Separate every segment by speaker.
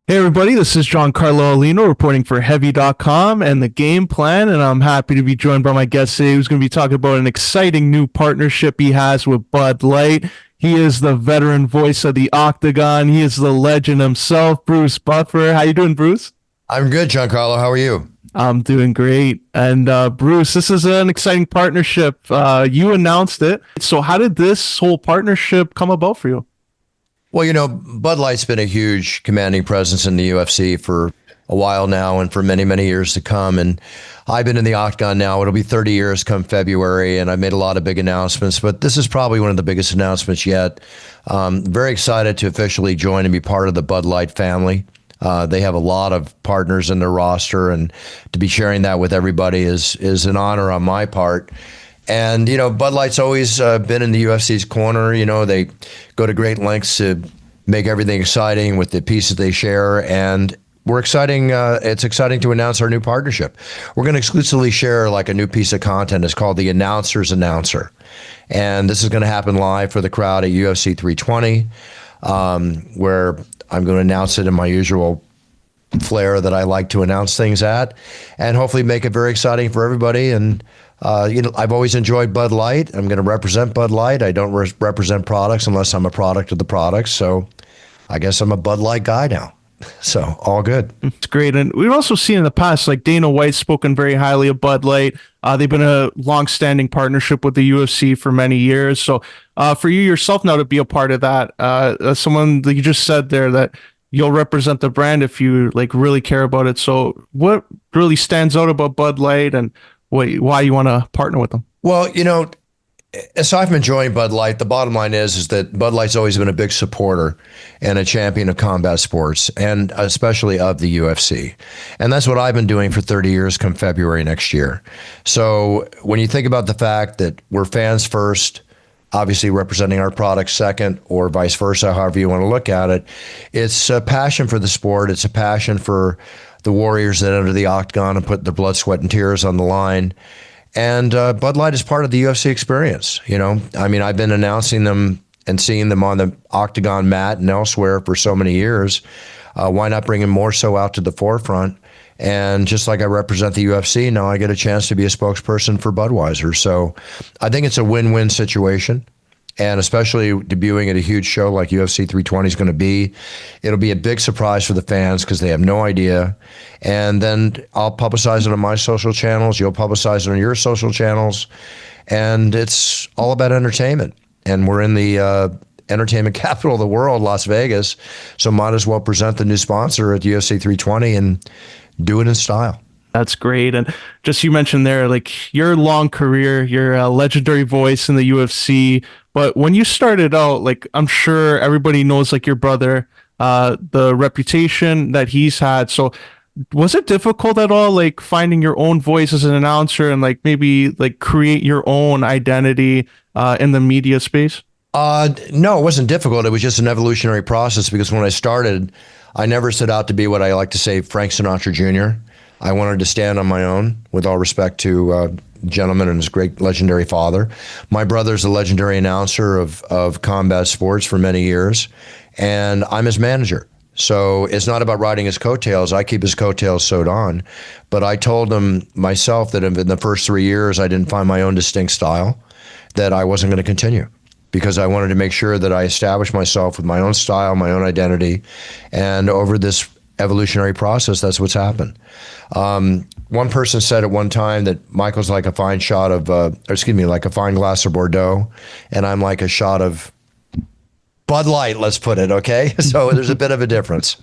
Speaker 1: Hey everybody, this is Giancarlo Aulino reporting for Heavy.com and the Game Plan, and I'm happy to be joined by my guest today who's going to be talking about an exciting new partnership he has with Bud Light. He is the veteran voice of the Octagon. He is the legend himself, BruceBuffer. How you doing, Bruce?
Speaker 2: I'm good, Giancarlo. How are you?
Speaker 1: I'm doing great. And Bruce, this is an exciting partnership. You announced it. So how did this whole partnership come about for you?
Speaker 2: Well, Bud Light's been a huge commanding presence in the UFC for a while now and for many, many years to come. And I've been in the Octagon now. It'll be 30 years come February, and I've made a lot of big announcements, but this is probably one of the biggest announcements yet. Very excited to officially join and be part of the Bud Light family. They have a lot of partners in their roster, and to be sharing that with everybody is an honor on my part. And, Bud Light's always been in the UFC's corner. They go to great lengths to make everything exciting with the pieces they share. And it's exciting to announce our new partnership. We're going to exclusively share like a new piece of content. It's called the Announcer's Announcer. And this is going to happen live for the crowd at UFC 320, where I'm going to announce it in my usual flair that I like to announce things at, and hopefully make it very exciting for everybody. And I've always enjoyed Bud Light. I'm going to represent Bud Light. I don't represent products unless I'm a product of the products. So I guess I'm a Bud Light guy now. So all good.
Speaker 1: It's great. And we've also seen in the past, like Dana White's spoken very highly of Bud Light. They've been a long-standing partnership with the UFC for many years. So for you yourself now to be a part of that, someone that you just said there that you'll represent the brand if you like really care about it. So what really stands out about Bud Light and why you want to partner with them?
Speaker 2: Well, aside from enjoying Bud Light, the bottom line is that Bud Light's always been a big supporter and a champion of combat sports, and especially of the UFC. And that's what I've been doing for 30 years come February next year. So when you think about the fact that we're fans first, obviously representing our product second, or vice versa, however you want to look at it, it's a passion for the sport. It's a passion for the warriors that enter the Octagon and put their blood, sweat, and tears on the line. And Bud Light is part of the UFC experience. I've been announcing them and seeing them on the Octagon mat and elsewhere for so many years. Why not bring them more so out to the forefront? And just like I represent the UFC, now I get a chance to be a spokesperson for Budweiser. So I think it's a win-win situation. And especially debuting at a huge show like UFC 320 is going to be, it'll be a big surprise for the fans because they have no idea. And then I'll publicize it on my social channels. You'll publicize it on your social channels. And it's all about entertainment. And we're in the entertainment capital of the world, Las Vegas. So might as well present the new sponsor at UFC 320 and do it in style.
Speaker 1: That's great. And just you mentioned there, like your long career, you're a legendary voice in the UFC. But when you started out, like I'm sure everybody knows like your brother, the reputation that he's had. So was it difficult at all, like finding your own voice as an announcer and like maybe like create your own identity in the media space?
Speaker 2: No, it wasn't difficult. It was just an evolutionary process because when I started, I never set out to be what I like to say, Frank Sinatra Jr. I wanted to stand on my own, with all respect to gentleman and his great legendary father. My brother's a legendary announcer of combat sports for many years, and I'm his manager. So it's not about riding his coattails. I keep his coattails sewed on. But I told him myself that in the first 3 years, I didn't find my own distinct style, that I wasn't going to continue, because I wanted to make sure that I established myself with my own style, my own identity. And over this evolutionary process, that's what's happened. One person said at one time that Michael's like a fine shot of, like a fine glass of Bordeaux, and I'm like a shot of Bud Light, let's put it, okay? So there's a bit of a difference.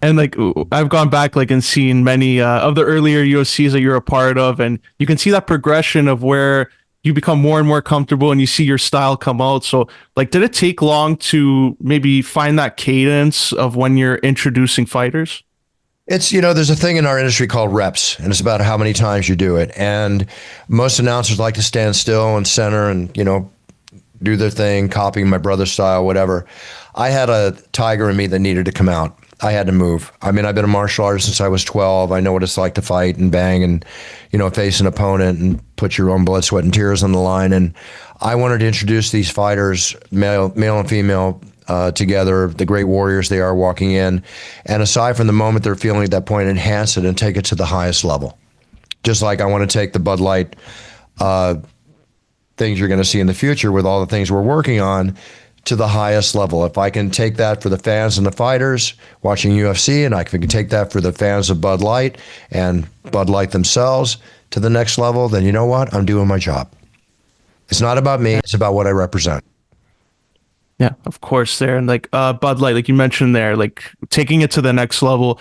Speaker 1: And like I've gone back like and seen many of the earlier UFCs that you're a part of, and you can see that progression of where you become more and more comfortable and you see your style come out. So like, did it take long to maybe find that cadence of when you're introducing fighters?
Speaker 2: It's, there's a thing in our industry called reps, and it's about how many times you do it. And most announcers like to stand still and center and, do their thing, copying my brother's style, whatever. I had a tiger in me that needed to come out. I had to move. I've been a martial artist since I was 12. I know what it's like to fight and bang and, face an opponent and put your own blood, sweat, and tears on the line. And I wanted to introduce these fighters, male and female, together, the great warriors they are walking in. And aside from the moment they're feeling at that point, enhance it and take it to the highest level. Just like I want to take the Bud Light things you're going to see in the future with all the things we're working on to the highest level. If I can take that for the fans and the fighters watching UFC, and I can take that for the fans of Bud Light and Bud Light themselves to the next level, then you know what? I'm doing my job. It's not about me. It's about what I represent.
Speaker 1: Yeah, of course. There and like Bud Light, like you mentioned there, like taking it to the next level.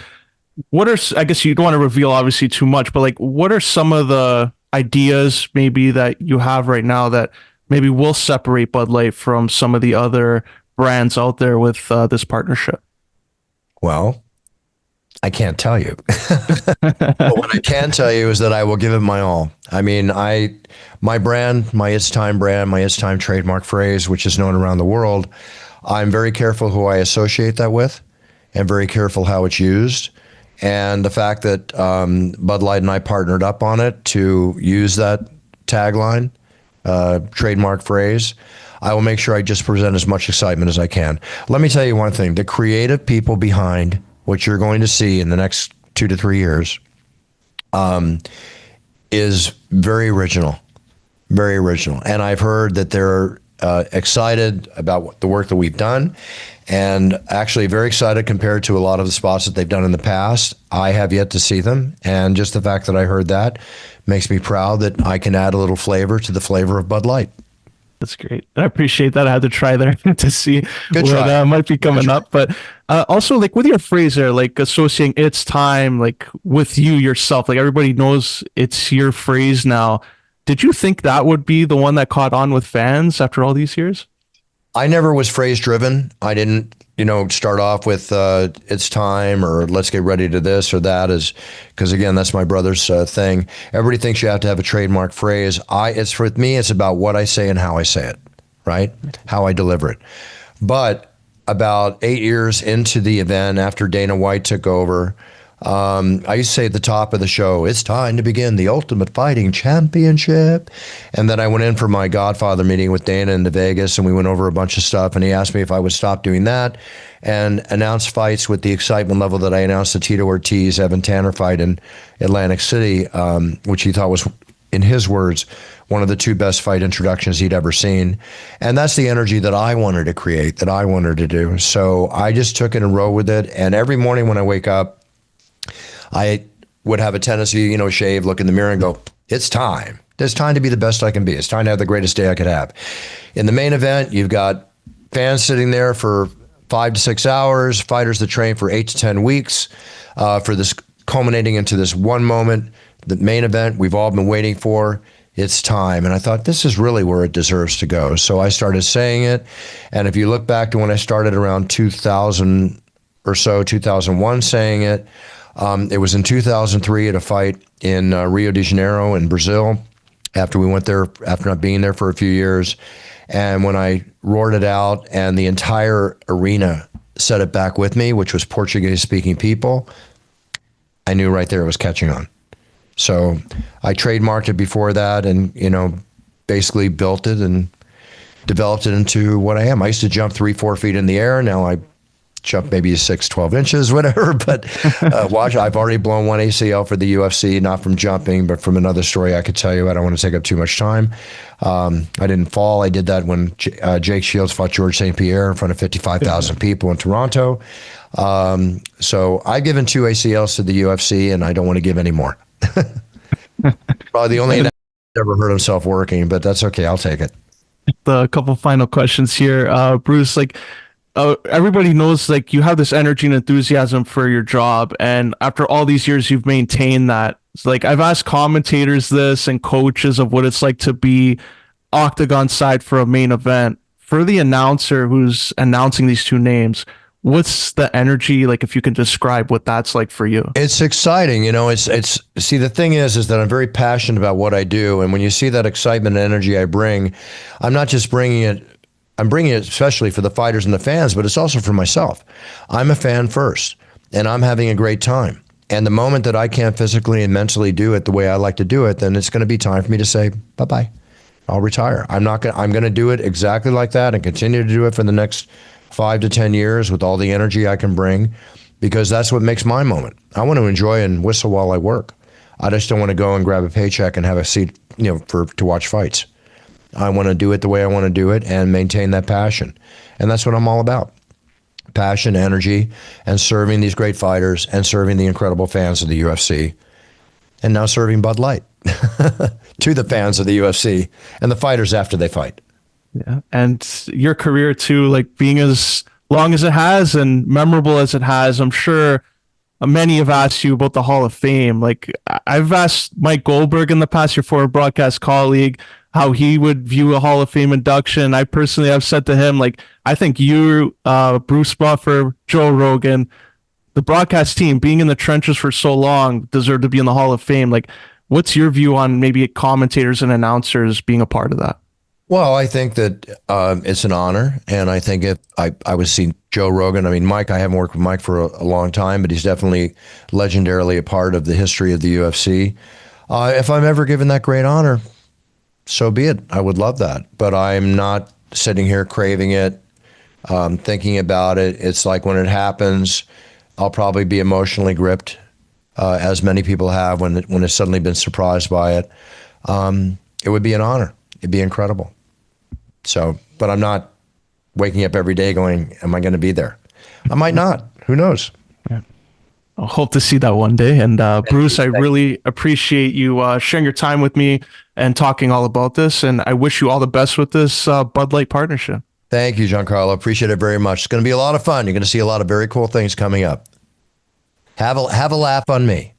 Speaker 1: What are, I guess you don't want to reveal obviously too much, but like what are some of the ideas maybe that you have right now that maybe will separate Bud Light from some of the other brands out there with this partnership?
Speaker 2: Well, I can't tell you. But what I can tell you is that I will give it my all. I mean, my brand, my It's Time brand, my It's Time trademark phrase, which is known around the world, I'm very careful who I associate that with and very careful how it's used. And the fact that Bud Light and I partnered up on it to use that tagline, trademark phrase, I will make sure I just present as much excitement as I can. Let me tell you one thing. The creative people behind what you're going to see in the next 2 to 3 years is very original, very original. And I've heard that they're excited about the work that we've done, and actually very excited compared to a lot of the spots that they've done in the past. I have yet to see them, and just the fact that I heard that makes me proud that I can add a little flavor to the flavor of Bud Light.
Speaker 1: That's great. I appreciate that. I had to try there to see
Speaker 2: Good
Speaker 1: what
Speaker 2: try.
Speaker 1: might be coming up. But also, like with your phrase there, like associating It's Time, like with you yourself, like everybody knows it's your phrase now. Did you think that would be the one that caught on with fans after all these years?
Speaker 2: I never was phrase driven. I didn't, start off with It's Time or let's get ready to this or that, is because again, that's my brother's thing. Everybody thinks you have to have a trademark phrase. It's for me, it's about what I say and how I say it, right? How I deliver it. But about 8 years into the event, after Dana White took over, I used to say at the top of the show, it's time to begin the Ultimate Fighting Championship. And then I went in for my Godfather meeting with Dana in Vegas, and we went over a bunch of stuff, and he asked me if I would stop doing that and announce fights with the excitement level that I announced the Tito Ortiz, Evan Tanner fight in Atlantic City, which he thought was, in his words, one of the 2 best fight introductions he'd ever seen. And that's the energy that I wanted to create, that I wanted to do. So I just took it and rode with it. And every morning when I wake up, I would have a tendency, shave, look in the mirror and go, it's time. It's time to be the best I can be. It's time to have the greatest day I could have. In the main event, you've got fans sitting there for 5 to 6 hours, fighters that train for 8 to 10 weeks, for this culminating into this one moment, the main event we've all been waiting for. It's time. And I thought, this is really where it deserves to go. So I started saying it. And if you look back to when I started around 2000 or so, 2001, saying it, it was in 2003 at a fight in Rio de Janeiro in Brazil, after we went there, after not being there for a few years. And when I roared it out and the entire arena said it back with me, which was Portuguese-speaking people, I knew right there it was catching on. So I trademarked it before that and, basically built it and developed it into what I am. I used to jump 3-4 feet in the air. Now I jump maybe 6-12 inches, whatever. But watch, I've already blown one ACL for the UFC, not from jumping, but from another story I could tell you. I don't want to take up too much time. I didn't fall. I did that when Jake Shields fought George St. Pierre in front of 55,000 people in Toronto. So I've given 2 ACLs to the UFC, and I don't want to give any more. Probably the only ever hurt himself working, but that's okay. I'll take it.
Speaker 1: A couple final questions here, Bruce. Like, everybody knows like you have this energy and enthusiasm for your job, and after all these years you've maintained that. It's like I've asked commentators this and coaches of what it's like to be octagon side for a main event. For the announcer who's announcing these 2 names, what's the energy like, if you can describe what that's like for you? It's
Speaker 2: exciting. It's see, the thing is that I'm very passionate about what I do, and when you see that excitement and energy I bring, I'm not just bringing it, I'm bringing it especially for the fighters and the fans, but it's also for myself. I'm a fan first, and I'm having a great time. And the moment that I can't physically and mentally do it the way I like to do it, then it's going to be time for me to say, bye-bye. I'll retire. I'm going to do it exactly like that and continue to do it for the next 5 to 10 years with all the energy I can bring, because that's what makes my moment. I want to enjoy and whistle while I work. I just don't want to go and grab a paycheck and have a seat, to watch fights. I want to do it the way I want to do it and maintain that passion. And that's what I'm all about. Passion, energy, and serving these great fighters and serving the incredible fans of the UFC, and now serving Bud Light to the fans of the UFC and the fighters after they fight.
Speaker 1: Yeah. And your career too, like being as long as it has and memorable as it has, I'm sure many have asked you about the Hall of Fame. Like I've asked Mike Goldberg in the past, your former broadcast colleague, how he would view a Hall of Fame induction. I personally have said to him, like, I think you, BruceBuffer, Joe Rogan, the broadcast team being in the trenches for so long deserve to be in the Hall of Fame. Like, what's your view on maybe commentators and announcers being a part of that?
Speaker 2: Well, I think that it's an honor, and I think if I would see Joe Rogan. I mean, Mike, I haven't worked with Mike for a long time, but he's definitely legendarily a part of the history of the UFC. If I'm ever given that great honor, so be it. I would love that, but I'm not sitting here craving it, thinking about it. It's like when it happens, I'll probably be emotionally gripped, as many people have when it's suddenly been surprised by it. It would be an honor. It'd be incredible. So, but I'm not waking up every day going, am I going to be there? I might not. Who knows?
Speaker 1: Yeah. I hope to see that one day. And Bruce, I really appreciate you sharing your time with me and talking all about this. And I wish you all the best with this Bud Light partnership.
Speaker 2: Thank you, Giancarlo. Appreciate it very much. It's going to be a lot of fun. You're going to see a lot of very cool things coming up. Have a laugh on me.